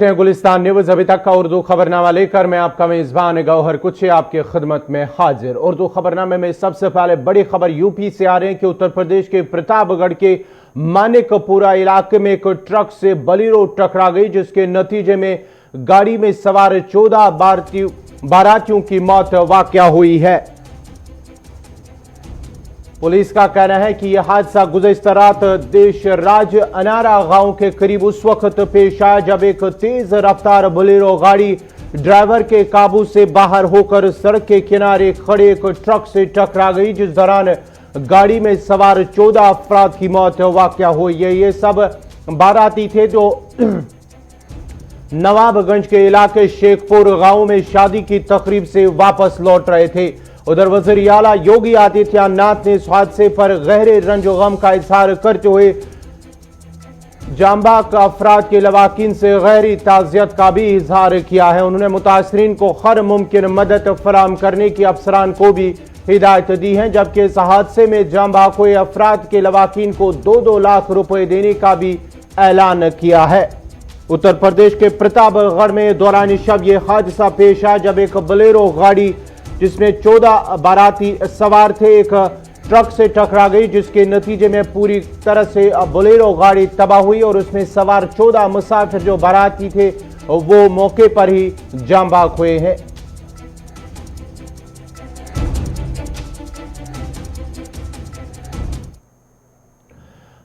देख रहे हैं गुलिस्तान न्यूज। अभी तक का उर्दू खबरनामा लेकर मैं आपका मेजबान गौहर कुछ आपकी खिदमत में हाजिर। उर्दू खबरनामे में सबसे पहले बड़ी खबर यूपी से आ रही है कि उत्तर प्रदेश के प्रतापगढ़ के मानिकपुरा इलाके में एक ट्रक से बलेरो टकरा गई, जिसके नतीजे में गाड़ी में सवार 14 बारातियों की मौत वाकया हुई है। पुलिस का कहना है कि यह हादसा गुज़श्ता रात देश राज अनारा गांव के करीब उस वक्त पेश आया जब एक तेज रफ्तार बोलेरो गाड़ी ड्राइवर के काबू से बाहर होकर सड़क के किनारे खड़े एक ट्रक से टकरा गई, जिस दौरान गाड़ी में सवार 14 अफराद की मौत वाकया हुई है। ये सब बाराती थे जो नवाबगंज के इलाके शेखपुर गांव में शादी की तकरीब से वापस लौट रहे थे। उधर वज़ीर आला योगी आदित्यनाथ ने इस हादसे पर गहरे रंजो गम का इजहार करते हुए जांबाक अफराद के लवाकिन से गहरी ताज़ियत का भी इजहार किया है। उन्होंने मुतासरीन को हर मुमकिन मदद फराहम करने की अफसरान को भी हिदायत दी है, जबकि इस हादसे में जांबाक हुए अफराद के लवाकिन को 2-2 लाख रुपए देने का भी ऐलान किया है। उत्तर प्रदेश के प्रतापगढ़ में दौरान शब यह हादसा पेश आया जब एक बोलेरो गाड़ी जिसमें 14 बाराती सवार थे एक ट्रक से टकरा गई, जिसके नतीजे में पूरी तरह से बोलेरो गाड़ी तबाह हुई और उसमें सवार 14 मुसाफिर जो बाराती थे वो मौके पर ही जान बाक हुए हैं।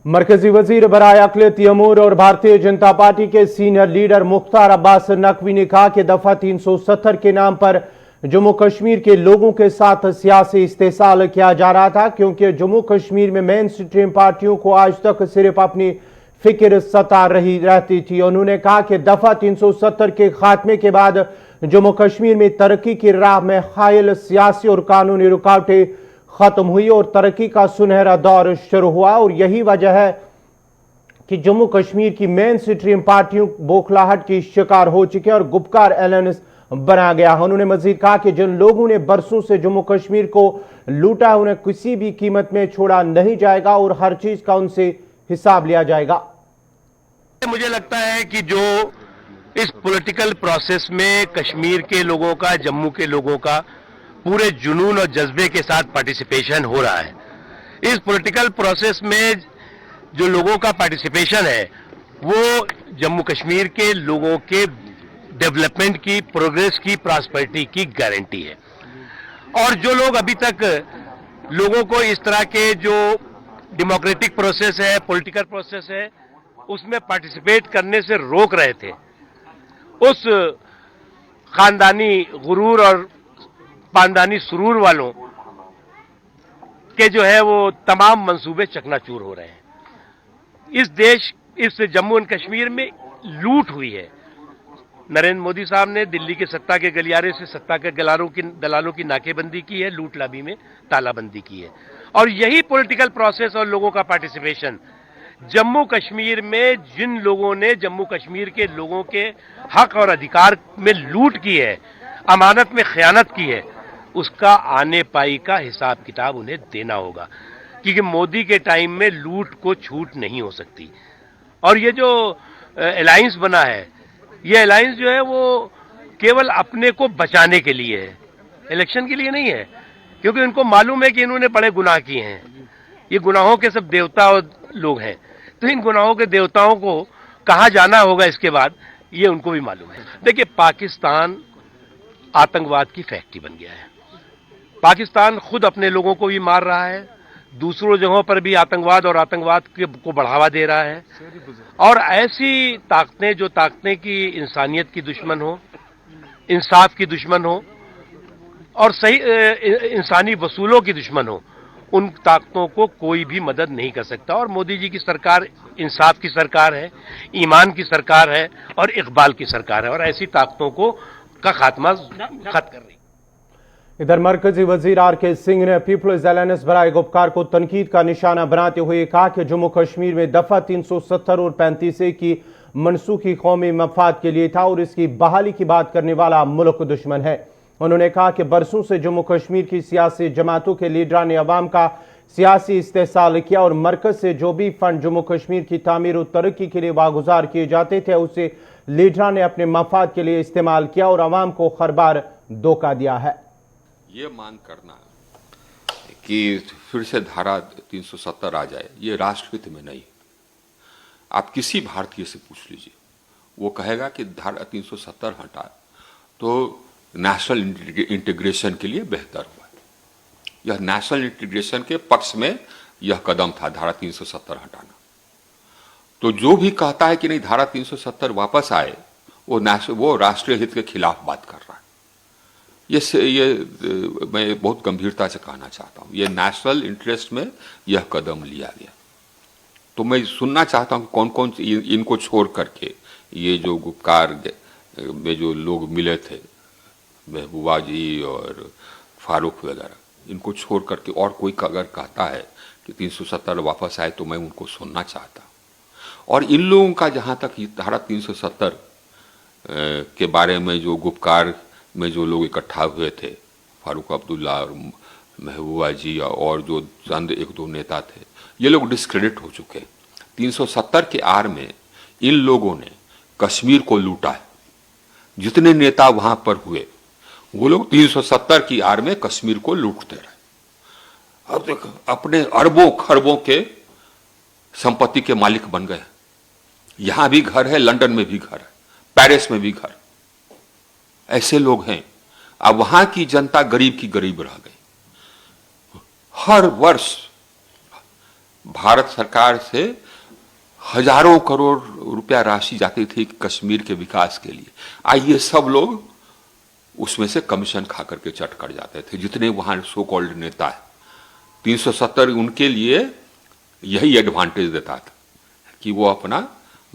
मरकजी वजीर बराए अक़लियती अमूर और भारतीय जनता पार्टी के सीनियर लीडर मुख्तार अब्बास नकवी ने कहा कि दफा 370 के नाम पर जम्मू कश्मीर के लोगों के साथ सियासी इस्तेसाल किया जा रहा था, क्योंकि जम्मू कश्मीर में मेन स्ट्रीम पार्टियों को आज तक सिर्फ अपनी फिक्र सता रहती थी। उन्होंने कहा कि दफा 370 के खात्मे के बाद जम्मू कश्मीर में तरक्की की राह में हायल सियासी और कानूनी रुकावटें खत्म हुई और तरक्की का सुनहरा दौर शुरू हुआ। और यही वजह है कि जम्मू कश्मीर की मेन स्ट्रीम पार्टियों बौखलाहट की शिकार हो चुकी है और गुपकार एलायंस बना गया। उन्होंने मजीद कहा कि जिन लोगों ने बरसों से जम्मू कश्मीर को लूटा है उन्हें किसी भी कीमत में छोड़ा नहीं जाएगा और हर चीज का उनसे हिसाब लिया जाएगा। मुझे लगता है कि जो इस पॉलिटिकल प्रोसेस में कश्मीर के लोगों का, जम्मू के लोगों का पूरे जुनून और जज्बे के साथ पार्टिसिपेशन हो रहा है, इस पॉलिटिकल प्रोसेस में जो लोगों का पार्टिसिपेशन है वो जम्मू कश्मीर के लोगों के डेवलपमेंट की, प्रोग्रेस की, प्रॉस्पेरिटी की गारंटी है। और जो लोग अभी तक लोगों को इस तरह के जो डेमोक्रेटिक प्रोसेस है, पॉलिटिकल प्रोसेस है, उसमें पार्टिसिपेट करने से रोक रहे थे, उस खानदानी गुरूर और पानदानी सुरूर वालों के जो है वो तमाम मंसूबे चकनाचूर हो रहे हैं। इस देश, इस जम्मू एंड कश्मीर में लूट हुई है। नरेंद्र मोदी साहब ने दिल्ली के सत्ता के गलियारे से सत्ता के दलालों की नाकेबंदी की है, लूट लाबी में तालाबंदी की है। और यही पॉलिटिकल प्रोसेस और लोगों का पार्टिसिपेशन जम्मू कश्मीर में जिन लोगों ने जम्मू कश्मीर के लोगों के हक और अधिकार में लूट की है, अमानत में खयानत की है, उसका आने पाई का हिसाब किताब उन्हें देना होगा, क्योंकि मोदी के टाइम में लूट को छूट नहीं हो सकती। और ये जो अलायंस बना है, ये अलायंस जो है वो केवल अपने को बचाने के लिए है, इलेक्शन के लिए नहीं है, क्योंकि उनको मालूम है कि इन्होंने बड़े गुनाह किए हैं। ये गुनाहों के सब देवता और लोग हैं, तो इन गुनाहों के देवताओं को कहाँ जाना होगा इसके बाद, ये उनको भी मालूम है। देखिए, पाकिस्तान आतंकवाद की फैक्ट्री बन गया है। पाकिस्तान खुद अपने लोगों को भी मार रहा है, दूसरों जगहों पर भी आतंकवाद और आतंकवाद को बढ़ावा दे रहा है। और ऐसी ताकतें, जो ताकतें की इंसानियत की दुश्मन हो, इंसाफ की दुश्मन हो और सही इंसानी वसूलों की दुश्मन हो, उन ताकतों को कोई भी मदद नहीं कर सकता। और मोदी जी की सरकार इंसाफ की सरकार है, ईमान की सरकार है और इकबाल की सरकार है, और ऐसी ताकतों का खात्मा खत्म कर रही है। इधर मरकजी वजीर आर.के. सिंह ने पीपल्स अलायंस बराए गुपकार को तनकीद का निशाना बनाते हुए कहा कि जम्मू कश्मीर में दफा 370 और 35 की मनसूखी कौमी मफाद के लिए था और इसकी बहाली की बात करने वाला मुल्क दुश्मन है। उन्होंने कहा कि बरसों से जम्मू कश्मीर की सियासी जमातों के लीडरान अवाम का सियासी इस्तेसाल किया और मरकज से जो भी फंड जम्मू कश्मीर की तामीर और तरक्की के लिए वागुजार किए जाते थे उसे लीडर ने अपने मफाद के लिए इस्तेमाल किया और अवाम को हर बार धोखा दिया है। ये मांग करना कि फिर से धारा 370 आ जाए, ये राष्ट्रहित में नहीं। आप किसी भारतीय से पूछ लीजिए, वो कहेगा कि धारा 370 हटा तो नेशनल इंटीग्रेशन के लिए बेहतर हुआ। यह नेशनल इंटीग्रेशन के पक्ष में यह कदम था, धारा 370 हटाना। तो जो भी कहता है कि नहीं धारा 370 वापस आए, वो राष्ट्रीय हित के खिलाफ बात कर रहा है। ये मैं बहुत गंभीरता से कहना चाहता हूं, ये नेशनल इंटरेस्ट में यह कदम लिया गया। तो मैं सुनना चाहता हूं कि कौन कौन इनको छोड़ करके ये जो गुपकार में जो लोग मिले थे, महबूबा जी और फारूक वगैरह, इनको छोड़ करके और कोई अगर कहता है कि 370 वापस आए तो मैं उनको सुनना चाहता हूं। और इन लोगों का जहां तक धारा 370 के बारे में जो गुपकार में जो लोग इकट्ठा हुए थे, फारूक अब्दुल्ला और महबूबा जी और जो चंद एक दो नेता थे, ये लोग डिस्क्रेडिट हो चुके। 370 के आड़ में इन लोगों ने कश्मीर को लूटा है। जितने नेता वहां पर हुए वो लोग 370 की आड़ में कश्मीर को लूटते रहे। अब देखो, अपने अरबों खरबों के संपत्ति के मालिक बन गए। यहां भी घर है, लंदन में भी घर है, पेरिस में भी घर। ऐसे लोग हैं। अब वहां की जनता गरीब की गरीब रह गई। हर वर्ष भारत सरकार से हजारों करोड़ रुपया राशि जाती थी कश्मीर के विकास के लिए। आइए सब लोग उसमें से कमीशन खा करके चट कर जाते थे, जितने वहां सो कॉल्ड नेता है। 370 उनके लिए यही एडवांटेज देता था कि वो अपना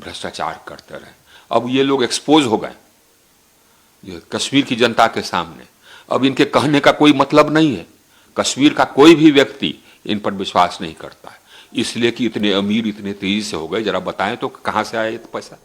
भ्रष्टाचार करते रहे। अब ये लोग एक्सपोज हो गए कश्मीर की जनता के सामने। अब इनके कहने का कोई मतलब नहीं है। कश्मीर का कोई भी व्यक्ति इन पर विश्वास नहीं करता है, इसलिए कि इतने अमीर इतने तेजी से हो गए। जरा बताएं तो कहां से आया पैसा।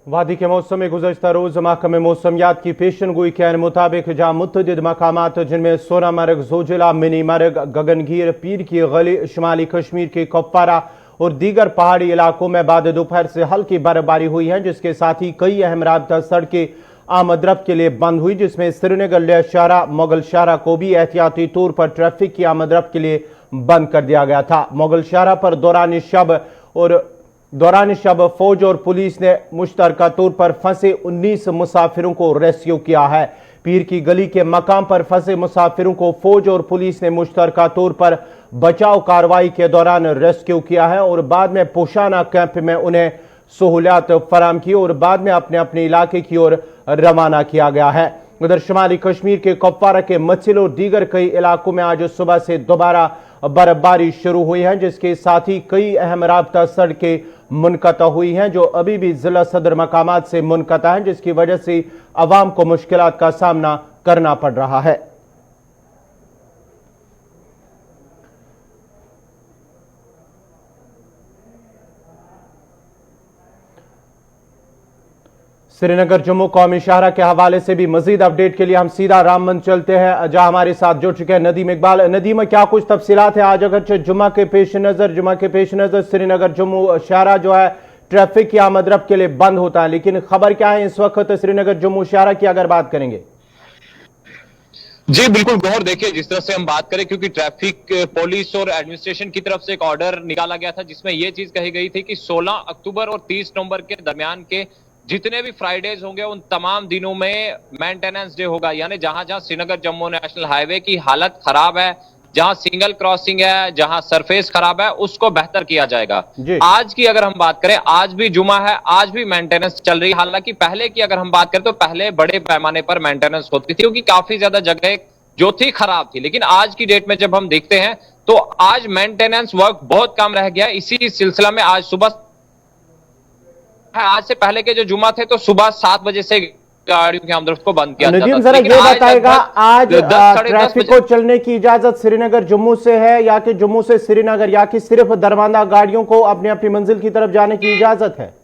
वादी के मौसम में गुज़श्ता रोज महकमे मौसमियात की पेशन गोई के मुताबिक जहाँ मुतअद्दिद मकामात जिनमें सोनामर्ग, जोजिला, मिनी मर्ग, गगनगीर, पीर की गली, शुमाली कश्मीर के कुपवारा और दीगर पहाड़ी इलाकों में बाद दोपहर से हल्की बर्फबारी हुई है, जिसके साथ ही कई अहम राबता सड़कें आमदरफ्त के लिए बंद हुई, जिसमें श्रीनगर ले शाहरा मुगल शाहरा को भी एहतियाती तौर पर ट्रैफिक की आमदरफ्त के लिए बंद कर दिया गया था। मुगल शाहरा पर दौरान शब फौज और पुलिस ने मुश्तरका तौर पर फंसे 19 मुसाफिरों को रेस्क्यू किया है। पीर की गली के मकाम पर फंसे मुसाफिरों को फौज और पुलिस ने मुश्तरका तौर पर बचाव कार्रवाई के दौरान रेस्क्यू किया है और बाद में पोशाना कैंप में उन्हें सहूलियात फराम की और बाद में अपने अपने इलाके की ओर रवाना किया गया है। उधर शुमाली कश्मीर के कुपवारा के मचिल और दीगर कई इलाकों में आज सुबह से दोबारा बर्फबारी शुरू हुई है, जिसके साथ ही कई अहम राबता सड़कें मुनक़ता हुई हैं जो अभी भी जिला सदर मकामात से मुनक़ता हैं, जिसकी वजह से अवाम को मुश्किलात का सामना करना पड़ रहा है। श्रीनगर जम्मू कौमी शाहरा के हवाले से भी मजीद अपडेट के लिए हम सीधा रामबंद चलते हैं, जहां हमारे साथ जुड़ चुके हैं नदीम इकबाल। नदीम, क्या कुछ तफसीलात है आज अगर जुमा के पेश नजर श्रीनगर जम्मू शाहरा जो है ट्रैफिक की आमदरफ्त के लिए बंद होता है, लेकिन खबर क्या है इस वक्त श्रीनगर जम्मू शाहरा की अगर बात करेंगे? जी बिल्कुल गौर, देखिए जिस तरह से हम बात करें, क्योंकि ट्रैफिक पुलिस और एडमिनिस्ट्रेशन की तरफ से एक ऑर्डर निकाला गया था जिसमें यह चीज कही गई थी कि 16 अक्टूबर और 30 नवंबर के दरमियान के जितने भी फ्राइडेज होंगे उन तमाम दिनों में मेंटेनेंस डे होगा। यानी जहां जहां श्रीनगर जम्मू नेशनल हाईवे की हालत खराब है, जहां सिंगल क्रॉसिंग है, जहां सरफेस खराब है, उसको बेहतर किया जाएगा। आज की अगर हम बात करें, आज भी जुमा है, आज भी मेंटेनेंस चल रही है। हालांकि पहले की अगर हम बात करें तो पहले बड़े पैमाने पर मेंटेनेंस होती थी क्योंकि काफी ज्यादा जगह जो थी खराब थी, लेकिन आज की डेट में जब हम देखते हैं तो आज मेंटेनेंस वर्क बहुत कम रह गया। इसी सिलसिला में आज सुबह, आज से पहले के जो जुमा थे तो सुबह 7 बजे से गाड़ियों की आमदरफ्त को बंद किया नदीम, जरा ये बताएगा आज ट्रैफिक को चलने की इजाजत श्रीनगर जम्मू से है या कि जम्मू से श्रीनगर, या कि सिर्फ दरमांदा गाड़ियों को अपनी अपनी मंजिल की तरफ जाने की इजाजत है?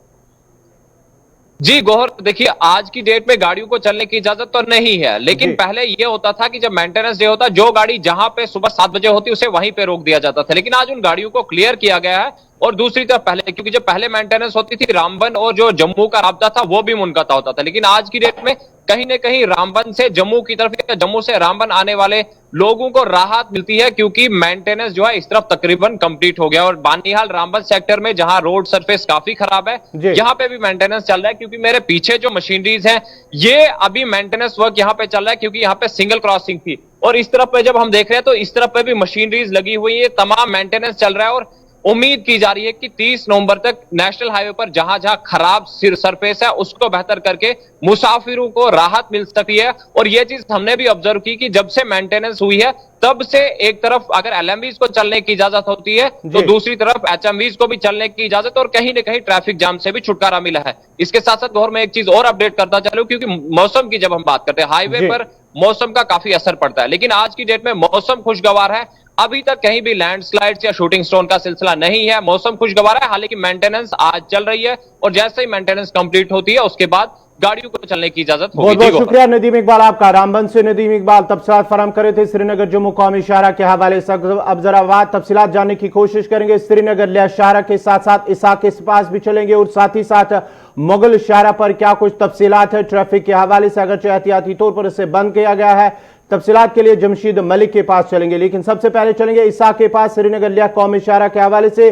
जी गौहर, देखिए आज की डेट में गाड़ियों को चलने की इजाजत तो नहीं है, लेकिन जी। पहले ये होता था कि जब मेंटेनेंस डे होता, जो गाड़ी जहां पे सुबह 7 बजे होती उसे वहीं पे रोक दिया जाता था, लेकिन आज उन गाड़ियों को क्लियर किया गया है। और दूसरी तरफ पहले, क्योंकि जब पहले मेंटेनेंस होती थी रामबन और जो जम्मू का रास्ता था वो भी मुनक़ता होता था, लेकिन आज की डेट में कहीं ना कहीं रामबन से जम्मू की तरफ या जम्मू से रामबन आने वाले लोगों को राहत मिलती है, क्योंकि मेंटेनेंस जो है इस तरफ तकरीबन कंप्लीट हो गया। और बानिहाल रामबन सेक्टर में जहां रोड सरफेस काफी खराब है, जी। यहां पे भी मेंटेनेंस चल रहा है, क्योंकि मेरे पीछे जो मशीनरीज हैं ये अभी मेंटेनेंस वर्क यहां पे चल रहा है, क्योंकि यहां पे सिंगल क्रॉसिंग थी। और इस तरफ पे जब हम देख रहे हैं तो इस तरफ पे भी मशीनरीज लगी हुई है, तमाम मेंटेनेंस चल रहा है। और उम्मीद की जा रही है कि 30 नवंबर तक नेशनल हाईवे पर जहां जहां खराब सरफेस है उसको बेहतर करके मुसाफिरों को राहत मिल सकती है। और यह चीज हमने भी ऑब्जर्व की कि जब से मेंटेनेंस हुई है तब से एक तरफ अगर एलएमवीज को चलने की इजाजत होती है तो दूसरी तरफ एचएमवीज को भी चलने की इजाजत, और कहीं ना कहीं ट्रैफिक जाम से भी छुटकारा मिला है। इसके साथ साथ गौर में एक चीज और अपडेट करता चलूं, क्योंकि मौसम की जब हम बात करते हैं हाईवे पर मौसम का काफी असर पड़ता है, लेकिन आज की डेट में मौसम खुशगवार है। अभी तक कहीं भी लैंडस्लाइड्स या शूटिंग स्टोन का सिलसिला नहीं है, मौसम खुशगवार है। हालांकि मेंटेनेंस आज चल रही है और जैसे ही मेंटेनेंस कंप्लीट होती है उसके बाद गाड़ियों को चलने की इजाजत होगी। बहुत बहुत शुक्रिया नदीम इकबाल आपका। रामबन से नदीम इकबाल तफसीलात फराम करे थे श्रीनगर जम्मू कौमी शाहरा के हवाले से। अब जरा तफसीलात जानने की कोशिश करेंगे। श्रीनगर लिया शाहरा के साथ साथ इसाक के पास भी चलेंगे और साथ ही साथ मुगल शाहरा पर क्या कुछ तफसीलात है ट्रैफिक के हवाले से, अगर एहतियाती तौर पर इसे बंद किया गया है। तफसीलात के लिए जमशीद मलिक के पास चलेंगे, लेकिन सबसे पहले चलेंगे इसाक के पास श्रीनगर लिया कौमी शाहरा के हवाले से।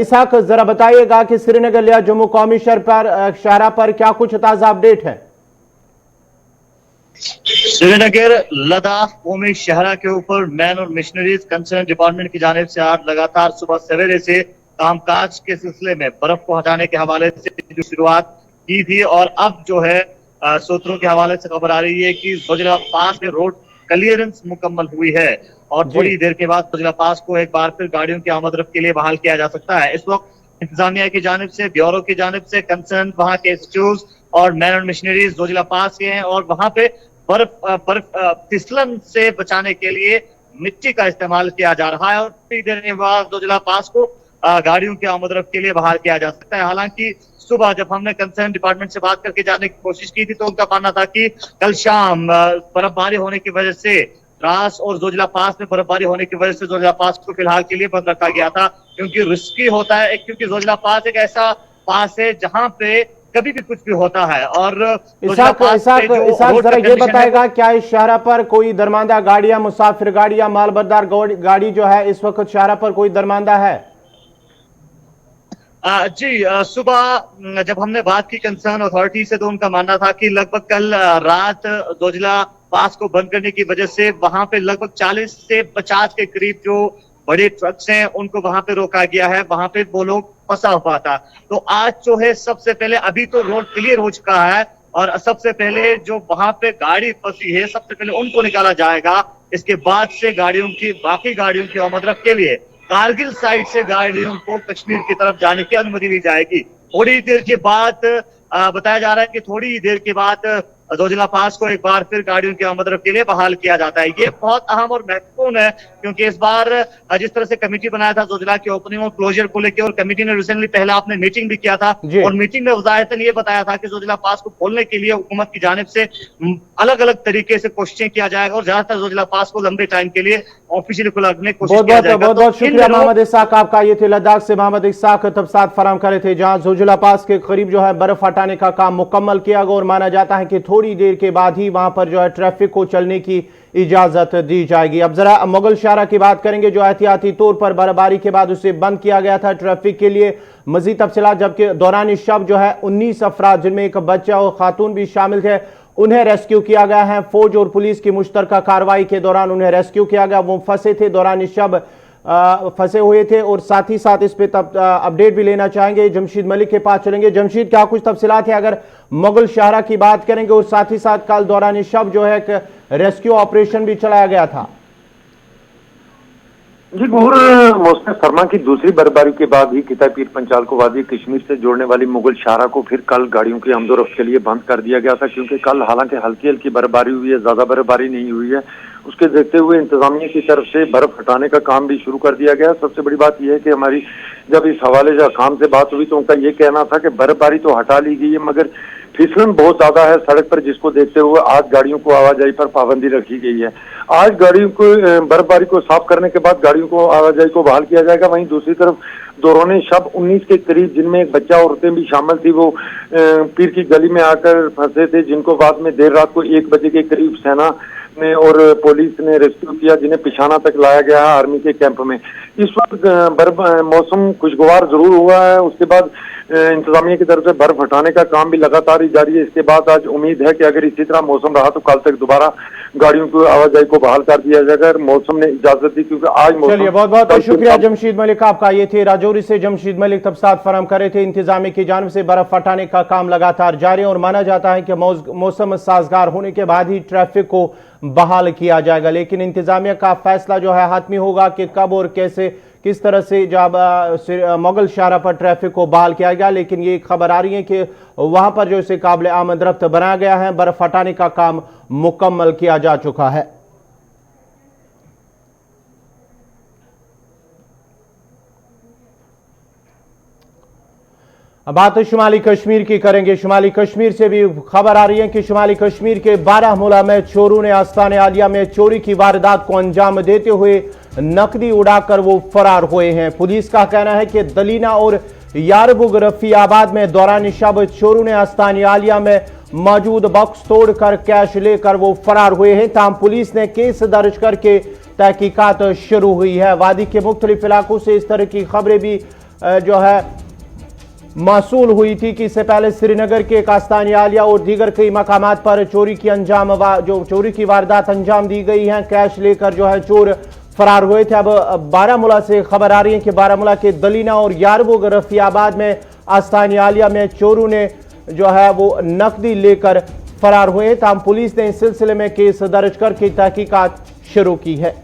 इसाक जरा बताइएगा कि श्रीनगर लिया जम्मू कौमी शाहरा पर क्या कुछ ताजा अपडेट है। श्रीनगर लद्दाख कौमी शाहरा के ऊपर मैन और मिशनरीज कंसर्न डिपार्टमेंट की जानिब से आज लगातार सुबह सवेरे से कामकाज के सिलसिले में बर्फ को हटाने के हवाले से जो शुरुआत की थी, और अब जो है सूत्रों के हवाले से खबर आ रही है कि जोजिला पास में रोड क्लियरेंस मुकम्मल हुई है और थोड़ी देर के बाद जोजिला पास को एक बार फिर गाड़ियों की आमद-रफ्त के लिए बहाल किया जा सकता है। इस वक्त इंतजामिया की जानिब से, ब्यूरो की जानिब से कंसर्न वहां के इंस्टीट्यूट और मैन और मिशनरीज जोजिला पास के हैं, और वहां पे बर्फ फिसलन से बचाने के लिए मिट्टी का इस्तेमाल किया जा रहा है और थोड़ी देर के बाद जोजिला पास को गाड़ियों की आमद-रफ्त के लिए बहाल किया जा सकता है। हालांकि सुबह जब हमने कंसर्न डिपार्टमेंट से बात करके जानने की कोशिश की थी तो उनका मानना था कि कल शाम बर्फबारी होने की वजह से द्रास और जोजिला पास में बर्फबारी होने की वजह से जोजिला पास को फिलहाल के लिए बंद रखा गया था, क्योंकि रिस्की होता है, क्योंकि जोजिला पास एक ऐसा पास है जहां पे कभी भी कुछ भी होता है। और इसाक जरा ये बताएगा क्या इस शाहरा पर कोई दरमांदा गाड़ी या मुसाफिर गाड़ी या मालबरदार गाड़ी जो है इस वक्त शाहरा पर कोई दरमांदा है? जी सुबह जब हमने बात की कंसर्न अथॉरिटी से तो उनका मानना था कि लगभग कल रात जोजिला पास को बंद करने की वजह से वहां पे लगभग 40 से 50 के करीब जो बड़े ट्रक्स हैं उनको वहां पे रोका गया है, वहां पे वो लोग फंसा हुआ था। तो आज जो है सबसे पहले, अभी तो रोड क्लियर हो चुका है और सबसे पहले जो वहां पे गाड़ी फंसी है सबसे पहले उनको निकाला जाएगा। इसके बाद से बाकी गाड़ियों की आमद-रफ्त के लिए कारगिल साइड से गाड़ियों को कश्मीर की तरफ जाने की अनुमति दी जाएगी। थोड़ी देर के बाद बताया जा रहा है कि थोड़ी देर के बाद जोजिला पास को एक बार फिर गाड़ियों की आमद-रफ्त के लिए बहाल किया जाता है। ये बहुत अहम और महत्वपूर्ण है, क्योंकि इस बार जिस तरह से कमेटी बनाया था जोजिला की ओपनिंग और क्लोजर को लेकर, और कमेटी ने रिसेंटली पहले आपने मीटिंग भी किया था और मीटिंग में वजाहतन ये बताया था कि जोजिला पास को खोलने के लिए हुकूमत की जानिब से अलग अलग तरीके से कोशिशें किया जाएगा और ज्यादातर जोजिला पास को लंबे टाइम के लिए ऑफिशियली खुलने की कोशिश किया जाएगा। बहुत बहुत शुक्रिया मोहम्मद इसाक आपका। ये थे लद्दाख से मोहम्मद इसाक तफसीलात फराम कर रहे थे, जहां जोजिला पास के करीब जो है बर्फ हटाने का काम मुकम्मल किया गया और माना जाता है कि थोड़ी देर के बाद ही वहां पर जो है ट्रैफिक को चलने की इजाजत दी जाएगी। अब जरा मुगल शाहरा की बात करेंगे, जो एहतियाती तौर पर बर्फबारी के बाद उसे बंद किया गया था ट्रैफिक के लिए। मजीद तफसीलात, जबकि दौरान शब जो है 19 अफराद जिनमें एक बच्चा और खातून भी शामिल थे उन्हें रेस्क्यू किया गया है। फौज और पुलिस की मुश्तरका कार्रवाई के दौरान उन्हें रेस्क्यू किया गया। वो फंसे थे, दौरान शब फंसे हुए थे। और साथ ही साथ इस पे अपडेट भी लेना चाहेंगे, जमशीद मलिक के पास चलेंगे। जमशीद, क्या कुछ तफसीलात है अगर मुगल शाहरा की बात करेंगे, और साथ ही साथ कल दौरान शब जो है एक रेस्क्यू ऑपरेशन भी चलाया गया था? जी गौर मौसम सरमा की दूसरी बर्फबारी के बाद ही किता पीर पंचाल को वादी कश्मीर से जोड़ने वाली मुगल शाहरा को फिर कल गाड़ियों की आमदोरफ्त के लिए बंद कर दिया गया था, क्योंकि कल हालांकि हल्की हल्की बर्फबारी हुई है, ज्यादा बर्फबारी नहीं हुई है। उसके देखते हुए इंतजामिया की तरफ से बर्फ हटाने का काम भी शुरू कर दिया गया। सबसे बड़ी बात यह है कि हमारी जब इस हवाले से काम से बात हुई तो उनका ये कहना था कि बर्फबारी तो हटा ली गई है, मगर फिसलन बहुत ज्यादा है सड़क पर, जिसको देखते हुए आज गाड़ियों को आवाजाही पर पाबंदी रखी गई है। आज गाड़ियों को बर्फबारी को साफ करने के बाद गाड़ियों को आवाजाही को बहाल किया जाएगा। वहीं दूसरी तरफ दौरान शब 19 के करीब, जिनमें एक बच्चा औरतें भी शामिल थी, वो पीर की गली में आकर फंसे थे, जिनको बाद में देर रात को 1 बजे के करीब सेना ने और पुलिस ने रेस्क्यू किया, जिन्हें पिशाना तक लाया गया है आर्मी के कैंप में। इस वक्त मौसम खुशगवार जरूर हुआ है। उसके बाद इंतजामिया की तरफ से बर्फ हटाने का काम भी लगातार ही जारी है। इसके बाद आज उम्मीद है कि अगर इसी तरह मौसम रहा तो कल तक दोबारा गाड़ियों की आवाजाही को बहाल कर दिया जाएगा। मौसम ने इजाजत दी, क्योंकि आज मौसम। चलिए, बहुत बहुत शुक्रिया जमशीद मलिक आपका। ये थे राजौरी से जमशीद मलिक तफसीलात फराहम कर रहे थे। इंतजामिया की जानिब से बर्फ हटाने का काम लगातार जारी है और माना जाता है कि मौसम साजगार होने के बाद ही ट्रैफिक को बहाल किया जाएगा, लेकिन इंतजामिया का फैसला जो है हातमी होगा कि कब और कैसे किस तरह से जब मुगल शाहरा पर ट्रैफिक को बहाल किया गया। लेकिन ये खबर आ रही है कि वहां पर जो इसे काबिल आमद रफ्त बनाया गया है, बर्फ हटाने का काम मुकम्मल किया जा चुका है। अब बात शुमाली कश्मीर की करेंगे। शुमाली कश्मीर से भी खबर आ रही है कि शुमाली कश्मीर के बारामूला में चोरों ने आस्तान आलिया में चोरी की वारदात को अंजाम देते हुए नकदी उड़ाकर वो फरार हुए हैं। पुलिस का कहना है कि दलीना और यारबुग रफियाबाद में दौरान शब चोरों ने आस्तान आलिया में मौजूद बॉक्स तोड़कर कैश लेकर वो फरार हुए हैं। ताहम पुलिस ने केस दर्ज करके तहकीकात शुरू हुई है। वादी के मुख्तलिफ इलाकों से इस तरह की खबरें भी जो है मासूल हुई थी कि इससे पहले श्रीनगर के आस्तान आलिया और दीगर कई मकामात पर चोरी की वारदात अंजाम दी गई हैं। कैश लेकर जो है चोर फरार हुए थे। अब बारामूला से खबर आ रही है कि बारामूला के दलीना और यारबुग रफियाबाद में आस्तान आलिया में चोरों ने जो है वो नकदी लेकर फरार हुए। ताहम पुलिस ने इस सिलसिले में केस दर्ज करके तहकीकात शुरू की है।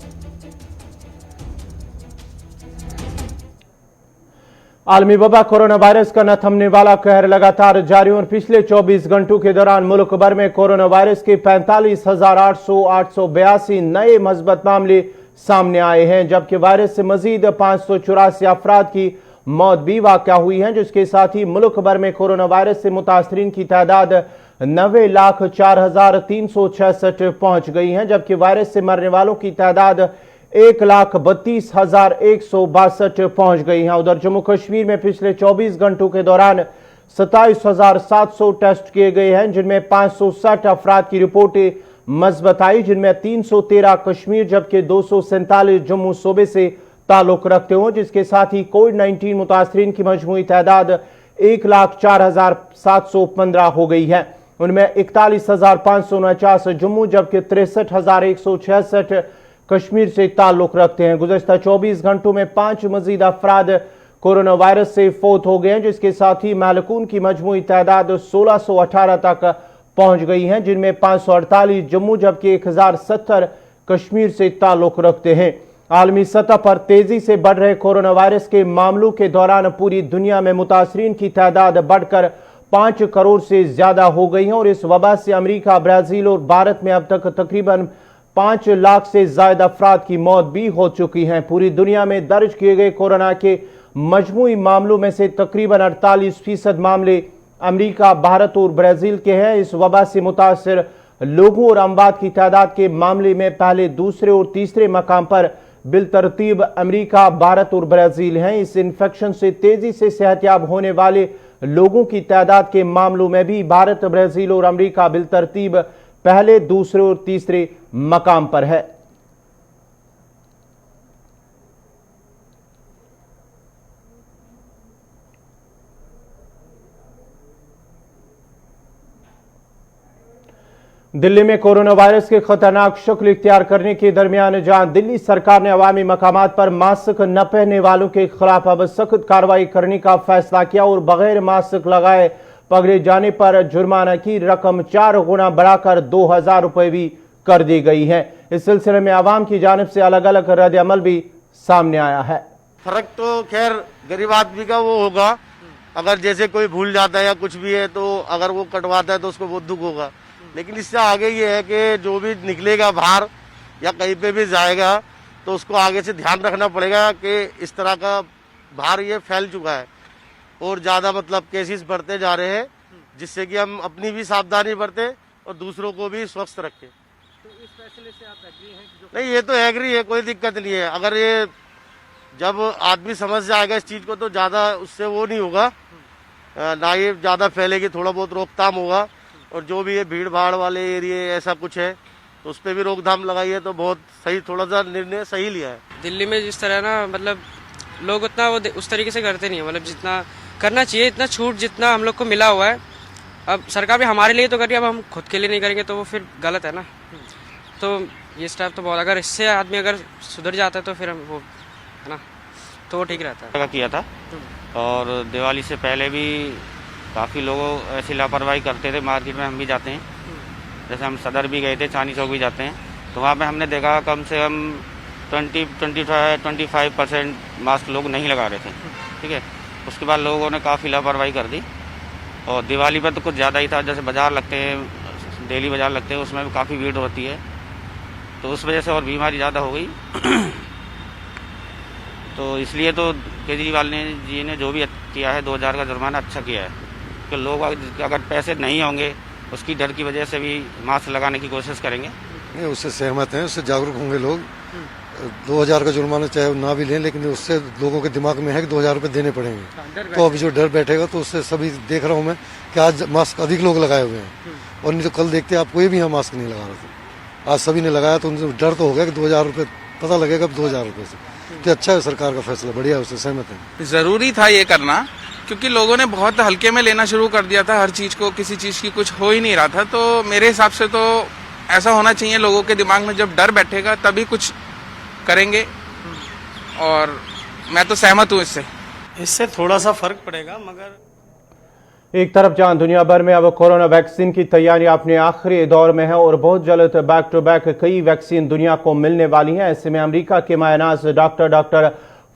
आलमी वबा कोरोना वायरस का न थमने वाला कहर लगातार जारी और पिछले 24 घंटों के दौरान मुल्क भर में कोरोना वायरस के 45,882 नए मस्बत मामले सामने आए हैं, जबकि वायरस से मजीद 584 अफराद की मौत भी वाक़या हुई है, जिसके साथ ही मुल्क भर में कोरोना वायरस से मुतासरीन की तादाद 90,04,366 पहुंच गई है, जबकि वायरस से मरने वालों की तादाद 1,32,162 पहुंच गई है। उधर जम्मू कश्मीर में पिछले 24 घंटों के दौरान 27,700 टेस्ट किए गए हैं, जिनमें 560 अफराद की रिपोर्टें मस्बत आई, जिनमें 313 कश्मीर जबकि 247 जम्मू सूबे से ताल्लुक रखते हों, जिसके साथ ही कोविड-19 मुतासरीन की मजमूई तादाद 1,04,715 हो गई है। उनमें 41,549 जम्मू जबकि 63,166 कश्मीर से ताल्लुक रखते हैं। गुज़श्ता 24 घंटों में 5 मजीद अफराद कोरोना वायरस से फौत हो गए हैं, जिसके साथ ही मालकून की मजमूई तादाद 1618 तक पहुंच गई है, जिनमें 548 जम्मू जबकि 1070 कश्मीर से ताल्लुक रखते हैं। आलमी सतह पर तेजी से बढ़ रहे कोरोना वायरस के मामलों के दौरान पूरी दुनिया में मुतासरीन की तादाद बढ़कर 5 करोड़ से ज्यादा हो गई है और इस वबा से अमेरिका, ब्राजील और भारत में अब तक तकरीबन 5 लाख से ज्यादा अफराद की मौत भी हो चुकी है। पूरी दुनिया में दर्ज किए गए कोरोना के मजमूई मामलों में से तकरीबन 48% मामले अमेरिका, भारत और ब्राजील के हैं। इस वबा से मुतासर लोगों और अमवात की तादाद के मामले में पहले, दूसरे और तीसरे मकाम पर बिलतरतीब अमेरिका, भारत और ब्राजील हैं। इस इन्फेक्शन से तेजी से सेहतयाब होने वाले लोगों की तादाद के मामलों में भी भारत, ब्राजील और अमेरिका बिलतरतीब पहले, दूसरे और तीसरे मकाम पर है। दिल्ली में कोरोना वायरस के खतरनाक शक्ल इख्तियार करने के दरमियान जहां दिल्ली सरकार ने अवामी मकामात पर मास्क न पहनने वालों के खिलाफ अब सख्त कार्रवाई करने का फैसला किया और बगैर मास्क लगाए पकड़े जाने पर जुर्माना की रकम 4 गुना बढ़ाकर 2,000 रुपए भी कर दी गई है। इस सिलसिले में आवाम की जानिब से अलग अलग रद्द अमल भी सामने आया है। फर्क तो खैर गरीब आदमी का वो होगा, अगर जैसे कोई भूल जाता है या कुछ भी है तो अगर वो कटवाता है तो उसको बहुत दुख होगा। लेकिन इससे आगे ये है कि जो भी निकलेगा बाहर या कहीं पे भी जाएगा तो उसको आगे से ध्यान रखना पड़ेगा कि इस तरह का बाहर ये फैल चुका है और ज़्यादा मतलब केसेस बढ़ते जा रहे हैं, जिससे कि हम अपनी भी सावधानी बरतें और दूसरों को भी स्वस्थ रखें। तो इस फैसले से आप एग्री हैं कि जो नहीं, ये तो एग्री है, कोई दिक्कत नहीं है। अगर ये जब आदमी समझ जाएगा इस चीज़ को तो ज़्यादा उससे वो नहीं होगा, ना ये ज़्यादा फैलेगी, थोड़ा बहुत रोकथाम होगा। और जो भी ये भीड़ भाड़ वाले एरिए ऐसा कुछ है तो उस पर भी रोकथाम लगाई है, तो बहुत सही, थोड़ा सा निर्णय सही लिया है। दिल्ली में जिस तरह ना मतलब लोग उतना वो उस तरीके से करते नहीं है, मतलब जितना करना चाहिए, इतना छूट जितना हम लोग को मिला हुआ है, अब सरकार भी हमारे लिए तो कर रही है, अब हम खुद के लिए नहीं करेंगे तो वो फिर गलत है ना। तो ये स्टेप तो बहुत, अगर इससे आदमी अगर सुधर जाता है तो फिर वो है ना, तो वो ठीक रहता है। किया था और दिवाली से पहले भी काफ़ी लोग ऐसी लापरवाही करते थे। मार्केट में हम भी जाते हैं, जैसे हम सदर भी गए थे, चांदनी चौक भी जाते हैं, तो वहाँ पे हमने देखा कम से कम 25% मास्क लोग नहीं लगा रहे थे। ठीक है, उसके बाद लोगों ने काफ़ी लापरवाही कर दी। और दिवाली पर तो कुछ ज़्यादा ही था, जैसे बाज़ार लगते हैं, डेली बाज़ार लगते हैं, उसमें भी काफ़ी भीड़ होती है, तो उस वजह से और बीमारी ज़्यादा हो गई। तो इसलिए तो केजरीवाल जी ने जो भी किया है 2000 का जुर्माना अच्छा किया है, कि लोग अगर पैसे नहीं होंगे उसकी डर की वजह से भी मास्क लगाने की कोशिश करेंगे। नहीं, उससे सहमत हैं, उससे जागरूक होंगे लोग। 2000 का जुर्माना चाहे ना भी लें, लेकिन उससे लोगों के दिमाग में है कि 2000 रुपये देने पड़ेंगे। तो अभी जो डर बैठेगा तो उससे सभी देख रहा हूँ मैं कि आज मास्क अधिक लोग लगाए हुए हैं, और नहीं तो कल देखते आप कोई भी यहाँ मास्क नहीं लगा रहा था। आज सभी ने लगाया तो उनसे डर तो हो गया कि 2000 रुपये पता लगेगा अब 2000 रुपये से। तो अच्छा है, सरकार का फैसला बढ़िया है, उससे सहमत है। जरूरी था ये करना, क्योंकि लोगों ने बहुत हल्के में लेना शुरू कर दिया था हर चीज को, किसी चीज की कुछ हो ही नहीं रहा था। तो मेरे हिसाब से तो ऐसा होना चाहिए, लोगों के दिमाग में जब डर बैठेगा तभी कुछ करेंगे, और मैं तो सहमत हूँ इससे थोड़ा सा फर्क पड़ेगा। मगर एक तरफ जहां दुनिया भर में अब कोरोना वैक्सीन की तैयारी अपने आखिरी दौर में है और बहुत जल्द बैक टू बैक कई वैक्सीन दुनिया को मिलने वाली हैं, ऐसे में अमेरिका के मायनाज डॉक्टर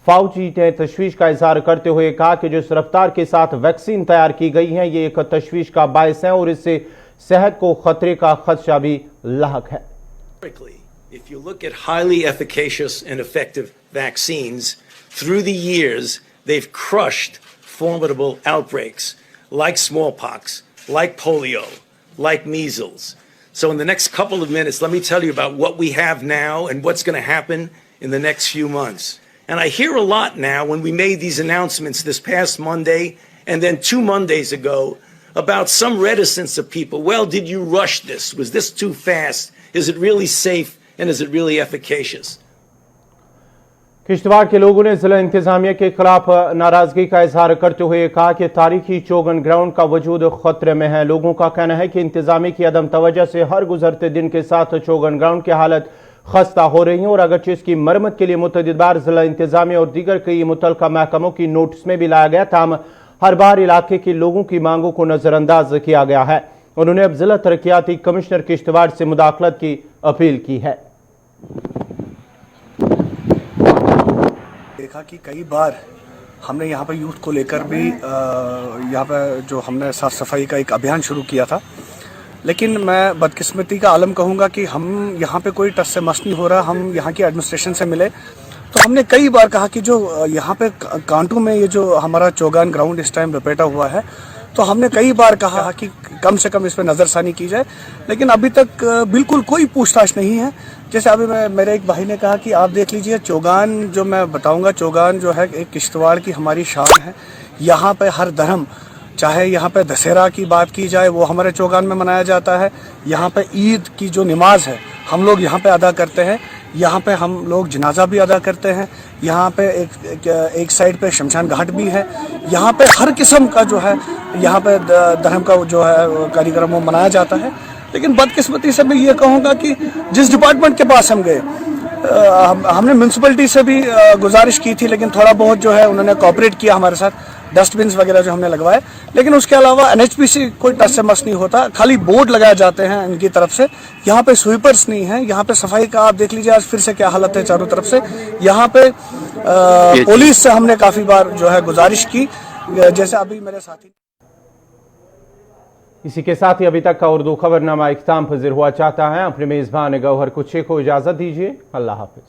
फाउची ने तशवीश का इजहार करते हुए कहा कि जिस रफ्तार के साथ वैक्सीन तैयार की गई है ये एक तशवीश का बायस है और इससे सेहत को खतरे का खदशा भी लाहक है। If you look at highly efficacious and effective vaccines, through the years, they've crushed formidable outbreaks like smallpox, like polio, like measles. So in the next couple of minutes, let me tell you about what we have now and what's going to happen in the next few months. And I hear a lot now when we made these announcements this past Monday and then 2 Mondays ago about some reticence of people. Well, did you rush this? Was this too fast? Is it really safe? And is it really efficacious? Kishtwar के लोगों ने जिला इंतजामिया के खिलाफ नाराजगी का इजहार करते हुए कहा कि तारीखी चौगन ग्राउंड का वजूद खतरे में है। लोगों का कहना है कि इंतजामिया की अदम तवज्जो से हर गुजरते दिन के साथ चौगन ग्राउंड की हालत खस्ता हो रही है और अगरचे इसकी मरम्मत के लिए मुतअद्दिद बार जिला इंतजामिया और दीगर कई मुतल्लिका महकमों की नोटिस में भी लाया गया, ताहम हर बार इलाके के लोगों की मांगों को नजरअंदाज किया गया है। उन्होंने अब जिला तरक्याती कमिश्नर किश्तवाड़ से मुदाखलत की अपील की है। देखा कि कई बार हमने यहाँ पर यूथ को लेकर भी यहाँ पर जो हमने साफ सफाई का एक अभियान शुरू किया था, लेकिन मैं बदकिस्मती का आलम कहूँगा कि हम यहाँ पे कोई टस से मस नहीं हो रहा। हम यहाँ की एडमिनिस्ट्रेशन से मिले तो हमने कई बार कहा कि जो यहाँ पे कांटू में ये जो हमारा चौगान ग्राउंड इस टाइम लपेटा हुआ है, तो हमने कई बार कहा कि कम से कम इस पर नज़रसानी की जाए, लेकिन अभी तक बिल्कुल कोई पूछताछ नहीं है। जैसे अभी मेरे एक भाई ने कहा कि आप देख लीजिए चौगान, जो मैं बताऊंगा, चौगान जो है एक किश्तवाड़ की हमारी शान है। यहाँ पे हर धर्म, चाहे यहाँ पे दशहरा की बात की जाए वो हमारे चौगान में मनाया जाता है। यहाँ पे ईद की जो नमाज है हम लोग यहाँ पे अदा करते हैं। यहाँ पे हम लोग जनाजा भी अदा करते हैं। यहाँ पे एक साइड पे शमशान घाट भी है। यहाँ पे हर किस्म का जो है यहाँ पे धर्म का जो है कार्यक्रम वो मनाया जाता है। लेकिन बदकिस्मती से मैं ये कहूँगा कि जिस डिपार्टमेंट के पास हम गए, हमने म्यूनसिपैलिटी से भी गुजारिश की थी, लेकिन थोड़ा बहुत जो है उन्होंने कोऑपरेट किया हमारे साथ, डस्टबिन वगैरह जो हमने लगवाए, लेकिन उसके अलावा एनएचपीसी कोई टच से मस नहीं होता, खाली बोर्ड लगाए जाते हैं इनकी तरफ से। यहाँ पे स्वीपर्स नहीं है, यहाँ पे सफाई का आप देख लीजिए आज फिर से क्या हालत है चारों तरफ से। यहाँ पे पुलिस से हमने काफी बार जो है गुजारिश की, जैसे अभी मेरे साथी। इसी के साथ ही अभी तक का उर्दू खबरनामा इख्तिताम पज़ीर हुआ चाहता है। अपने मेजबान गौहर कुछे को इजाजत दीजिए। अल्लाह हाफिज।